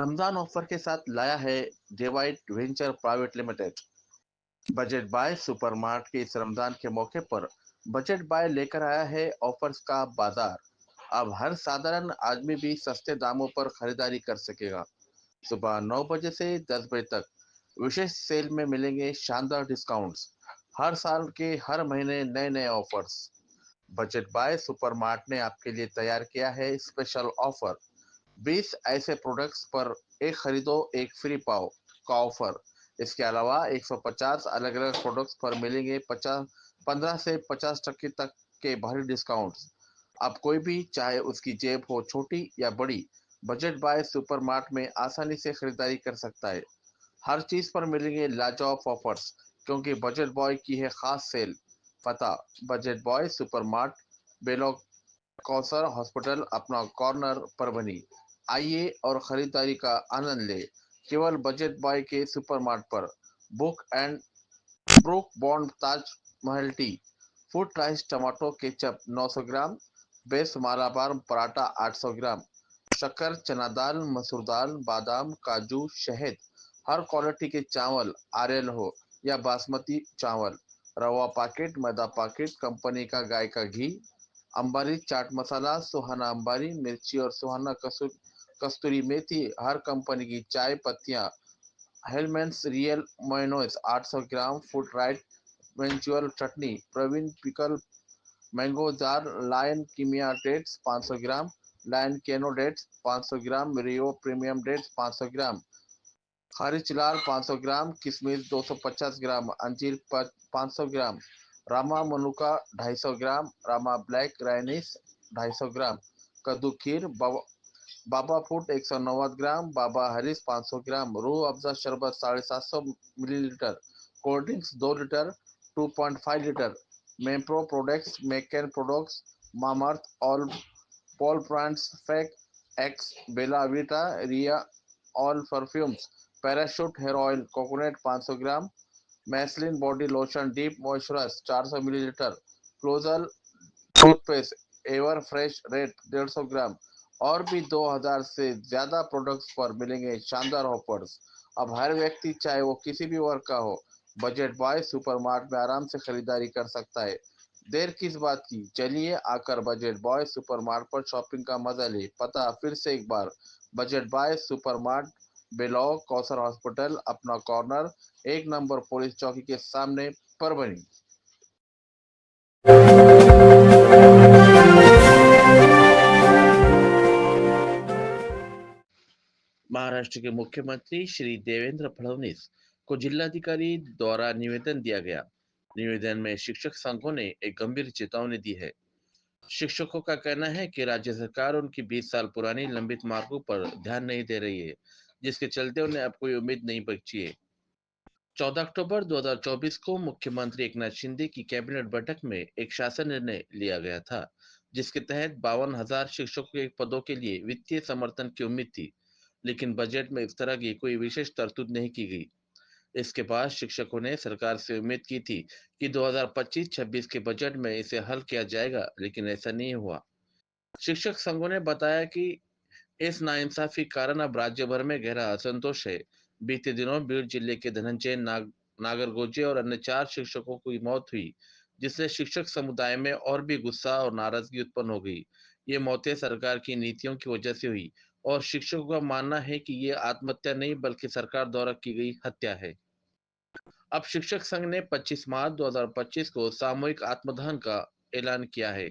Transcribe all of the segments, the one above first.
Ramzan offer के साथ लाया है डेवाइट venture private limited. Budget buy supermart के इस रमजान के मौके पर बजट बाय लेकर आया है ऑफर्स का बाजार। अब हर साधारण आदमी भी सस्ते दामों पर खरीदारी कर सकेगा। सुबह 9 बजे से 10 बजे तक विशेष सेल में मिलेंगे शानदार डिस्काउंट्स। हर साल के हर महीने नए नए ऑफर्स। बजट बाय सुपरमार्ट ने आपके लिए तैयार किया है स्पेशल ऑफर। 20 ऐसे प्रोडक्ट्स पर एक खरीदो एक फ्री पाओ का ऑफर। इसके अलावा 150 अलग अलग प्रोडक्ट्स पर मिलेंगे 15 से 50% तक के भारी डिस्काउंट्स। अब कोई भी चाहे उसकी जेब हो छोटी या बड़ी, बजट बाय सुपरमार्ट में आसानी से खरीदारी कर सकता है। हर चीज पर मिलेंगे लाजवाब ऑफर्स, क्योंकि बजट बॉय की है खास सेल। पता: बजट बॉय सुपरमार्ट, बेलोक कौसर हॉस्पिटल, अपना कॉर्नर पर बनी। आइए और खरीदारी का आनंद ले केवल बजट बॉय के सुपरमार्ट पर। Book and Brooke Bond Taj Mahal tea, food rice tomato ketchup 900 gram, बेस मालाबार पराठा 800 ग्राम, शक्कर चना दाल मसूर दाल बादाम काजू शहद, हर क्वालिटी के चावल आर्यल हो या बासमती चावल, रवा पैकेट मैदा पैकेट, कंपनी का गाय का घी, अंबारी चाट मसाला, सुहाना अंबारी मिर्ची और सुहाना कस्तूरी मेथी, हर कंपनी की चाय पत्तियां, हेलमेंट्स रियल मोइनोस 800 ग्राम, फूड राइट वेंचुअल chutney, Praveen pickle mango jar, lion Kimia dates 500 gram, lion केनो dates 500 gram, Rio premium dates 500 gram, खारिज लाल 500 ग्राम, किशमिश 250 ग्राम, अंजीर 500 ग्राम, रामा मनुका 250 gram, Rama black raisins 250 gram, कद्दू खीर, बाबा फूड 190 ग्राम, बाबा हरीस 500 ग्राम, रूह अफ़ज़ा शरबत 750 millilitre, cold drinks 2 litre 2.5 litre, Mapro products, मेकन प्रोडक्ट्स, मामाअर्थ, ऑल पॉल ब्रांड्स, फेक एक्स, बेला वीटा, रिया all perfumes, Parachute hair oil coconut 500 gram, मैसलिन body lotion deep moisturise 400 millilitre, क्लोजल toothpaste ever fresh red 150 gram और भी 2000 से ज्यादा प्रोडक्ट्स पर मिलेंगे शानदार ऑफर्स। अब हर व्यक्ति चाहे वो किसी भी वर्ग का हो, बजट बाय सुपरमार्ट में आराम से खरीदारी कर सकता है। देर किस बात की, चलिए आकर बजट बॉय सुपरमार्ट पर शॉपिंग का मजा ले। पता फिर से एक बार: बजट बाय सुपरमार्ट, बेलौर कौसर हॉस्पिटल, अपना कॉर्नर, 1 नंबर पुलिस चौकी के सामने, परभनी। महाराष्ट्र के मुख्यमंत्री श्री देवेंद्र फडणवीस को जिलाधिकारी द्वारा निवेदन दिया गया। निवेदन में शिक्षक संघों ने एक गंभीर चेतावनी दी है। शिक्षकों का कहना है कि राज्य सरकार उनकी 20 साल पुरानी लंबित मांगों पर ध्यान नहीं दे रही है, जिसके चलते उन्हें अब कोई उम्मीद नहीं बची है। 14 अक्टूबर 2024 को मुख्यमंत्री एकनाथ शिंदे की कैबिनेट बैठक में एक शासन निर्णय लिया गया था, जिसके तहत 52,000 शिक्षकों के पदों के लिए वित्तीय समर्थन की उम्मीद थी, लेकिन बजट में इस तरह की कोई विशेष तरतूद नहीं की गई। इसके बाद शिक्षकों ने सरकार से उम्मीद की थी कि 2025-26 के बजट में इसे हल किया जाएगा, लेकिन ऐसा नहीं हुआ। शिक्षक संघों ने बताया कि इस नाइंसाफी के कारण अब राज्य भर में गहरा असंतोष है। बीते दिनों बीड़ जिले के धनंजय नागरगोजे और अन्य 4 शिक्षकों की मौत हुई, जिससे शिक्षक समुदाय में और भी गुस्सा और नाराजगी उत्पन्न हो गई। ये मौतें सरकार की नीतियों की वजह से हुई और शिक्षकों का मानना है कि ये आत्महत्या नहीं बल्कि सरकार द्वारा की गई हत्या है। अब शिक्षक संघ ने 25 मार्च 2025 को सामूहिक आत्मदहन का ऐलान किया है।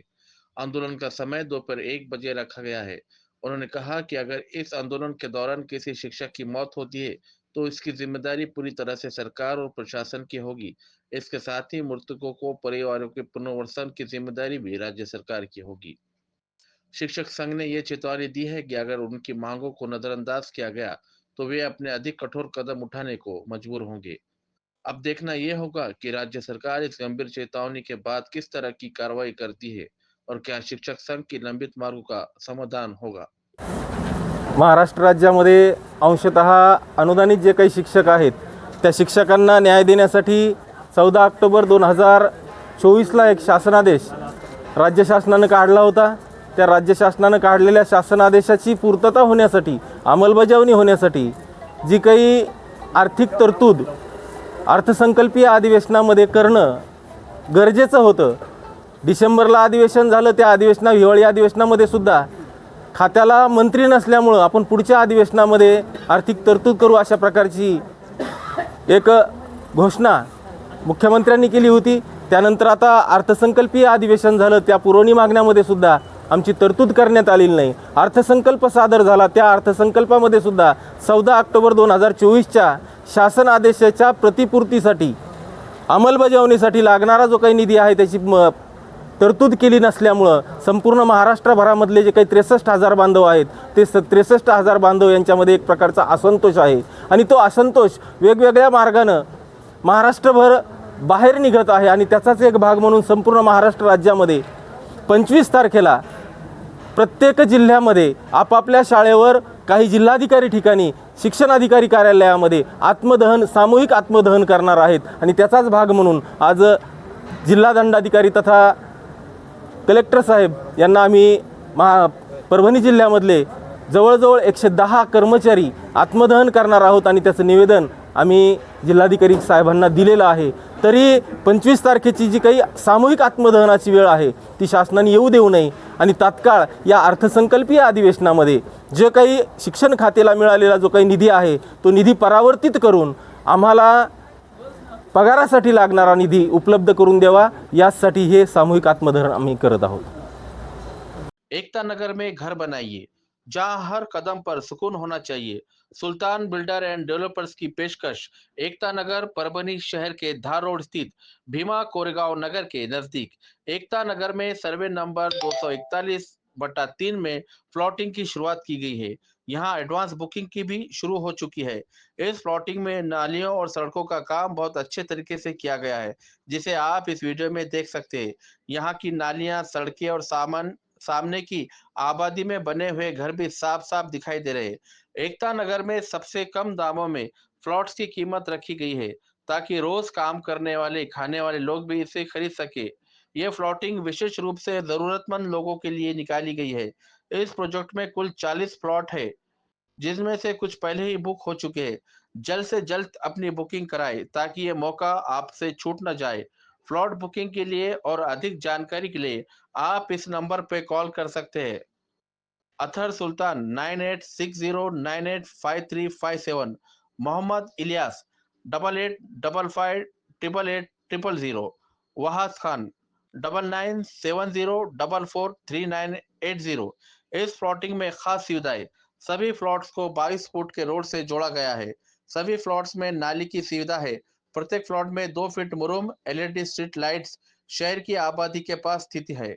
आंदोलन का समय दोपहर 1 बजे रखा गया है। उन्होंने कहा कि अगर इस आंदोलन के दौरान किसी शिक्षक की मौत होती है, तो इसकी जिम्मेदारी पूरी तरह से सरकार और प्रशासन की होगी। इसके साथ ही मृतकों को परिवारों के पुनर्वसन की जिम्मेदारी भी राज्य सरकार की होगी। शिक्षक संघ ने यह चेतावनी दी है कि अगर उनकी मांगों को नजरअंदाज किया गया, तो वे अपने अधिक कठोर कदम उठाने को मजबूर होंगे। अब देखना यह होगा कि राज्य सरकार इस गंभीर चेतावनी के बाद किस तरह की कार्रवाई करती है और क्या शिक्षक संघ की लंबित मांगों का समाधान होगा। महाराष्ट्र राज्यामध्ये अंशतः अनुदानित जे काही शिक्षक आहेत त्या शिक्षकांना न्याय देण्यासाठी 14 ऑक्टोबर 2024ला एक शासनादेश राज्य शासनाने काढला होता। त्या राज्य शासनानं काढलेल्या शासन आदेशाची पूर्तता होण्यासाठी, अंमलबजावणी होण्यासाठी जी काही आर्थिक तरतूद अर्थसंकल्पीय अधिवेशनामध्ये करणं गरजेचं होतं. डिसेंबरला अधिवेशन झालं, त्या हिवाळी अधिवेशनामध्ये सुद्धा खात्याला मंत्री नसल्यामुळं आपण पुढच्या अधिवेशनामध्ये आर्थिक तरतूद करू अशा प्रकारची एक घोषणा मुख्यमंत्र्यांनी केली होती. त्यानंतर आता अर्थसंकल्पीय अधिवेशन झालं, त्या पुरवणी मागण्यामध्ये सुद्धा आमची तरतूद करण्यात आलेली नाही. अर्थसंकल्प सादर झाला, त्या अर्थसंकल्पामध्ये सुद्धा 14 ऑक्टोबर 2024च्या शासन आदेशाच्या प्रतिपूर्तीसाठी, अंमलबजावणीसाठी लागणारा जो काही निधी आहे त्याची तरतूद केली नसल्यामुळं संपूर्ण महाराष्ट्रभरामधले जे काही 63,000 बांधव आहेत ते 63,000 बांधव यांच्यामध्ये एक प्रकारचा असंतोष आहे. आणि तो असंतोष वेगवेगळ्या मार्गानं महाराष्ट्रभर बाहेर निघत आहे. आणि त्याचाच एक भाग म्हणून संपूर्ण महाराष्ट्र राज्यामध्ये 25 तारखेला प्रत्येक जिल्ह्यामध्ये आपापल्या शाळेवर, काही जिल्हाधिकारी ठिकाणी, शिक्षणाधिकारी कार्यालयामध्ये सामूहिक आत्मदहन करणार आहेत. आणि त्याचाच भाग म्हणून आज जिल्हा दंडाधिकारी तथा कलेक्टर साहेब यांना आम्ही परभणी जिल्ह्यामधले जवळजवळ 110 कर्मचारी आत्मदहन करणार आहोत. आणि त्याचं निवेदन आम्ही जिल्हाधिकारी साहेबांना दिलेलं आहे. तरी 25 तारखेची जी काही सामूहिक आत्मदहनाची वेळ आहे ती शासनाने येऊ देऊ नये. आणि तात्काळ या अर्थसंकल्पीय अधिवेशनामध्ये जे काही शिक्षण खात्याला मिळालेला जो काही निधी आहे तो निधी परावर्तित करून आम्हाला पगारासाठी लागणारा निधी उपलब्ध करून द्यावा, यासाठी हे सामूहिक आत्मदहन आम्ही करत आहोत. एकता नगर में घर बनाइए जहां हर कदम पर सुकून होना चाहिए. सुल्तान बिल्डर एंड डेवलपर्स की पेशकश. एकता नगर परभनी शहर के धार रोड स्थित भीमा कोरेगांव नगर के नजदीक. एकता नगर में सर्वे नंबर 241/3 में प्लॉटिंग की शुरुआत की गई है. यहाँ एडवांस बुकिंग की भी शुरू हो चुकी है. इस प्लॉटिंग में नालियों और सड़कों का काम बहुत अच्छे तरीके से किया गया है, जिसे आप इस वीडियो में देख सकते हैं. यहाँ की नालियां, सड़कें और सामने की आबादी में बने हुए घर भी साफ साफ दिखाई दे रहे हैं. एकता नगर में सबसे कम दामों में प्लॉट्स की कीमत रखी गई है, ताकि रोज काम करने वाले, खाने वाले लोग भी इसे खरीद सके. ये प्लॉटिंग विशेष रूप से जरूरतमंद लोगों के लिए निकाली गई है. इस प्रोजेक्ट में कुल 40 प्लॉट है, जिसमें से कुछ पहले ही बुक हो चुके हैं. जल्द से जल्द अपनी बुकिंग कराएं, ताकि ये मौका आपसे छूट न जाए. प्लॉट बुकिंग के लिए और अधिक जानकारी के लिए आप इस नंबर पे कॉल कर सकते हैं. अथर सुल्तान 9860985357. मोहम्मद इलियास 8855888800. वहाद खान 9970443980. इस प्लॉटिंग में खास सुविधाएं. सभी प्लॉट्स को 22 फुट के रोड से जोड़ा गया है. सभी प्लॉट्स में नाली की सुविधा है. प्रत्येक प्लॉट में 2 फीट मुरुम LED स्ट्रीट लाइट्स शहर की आबादी के पास स्थित है.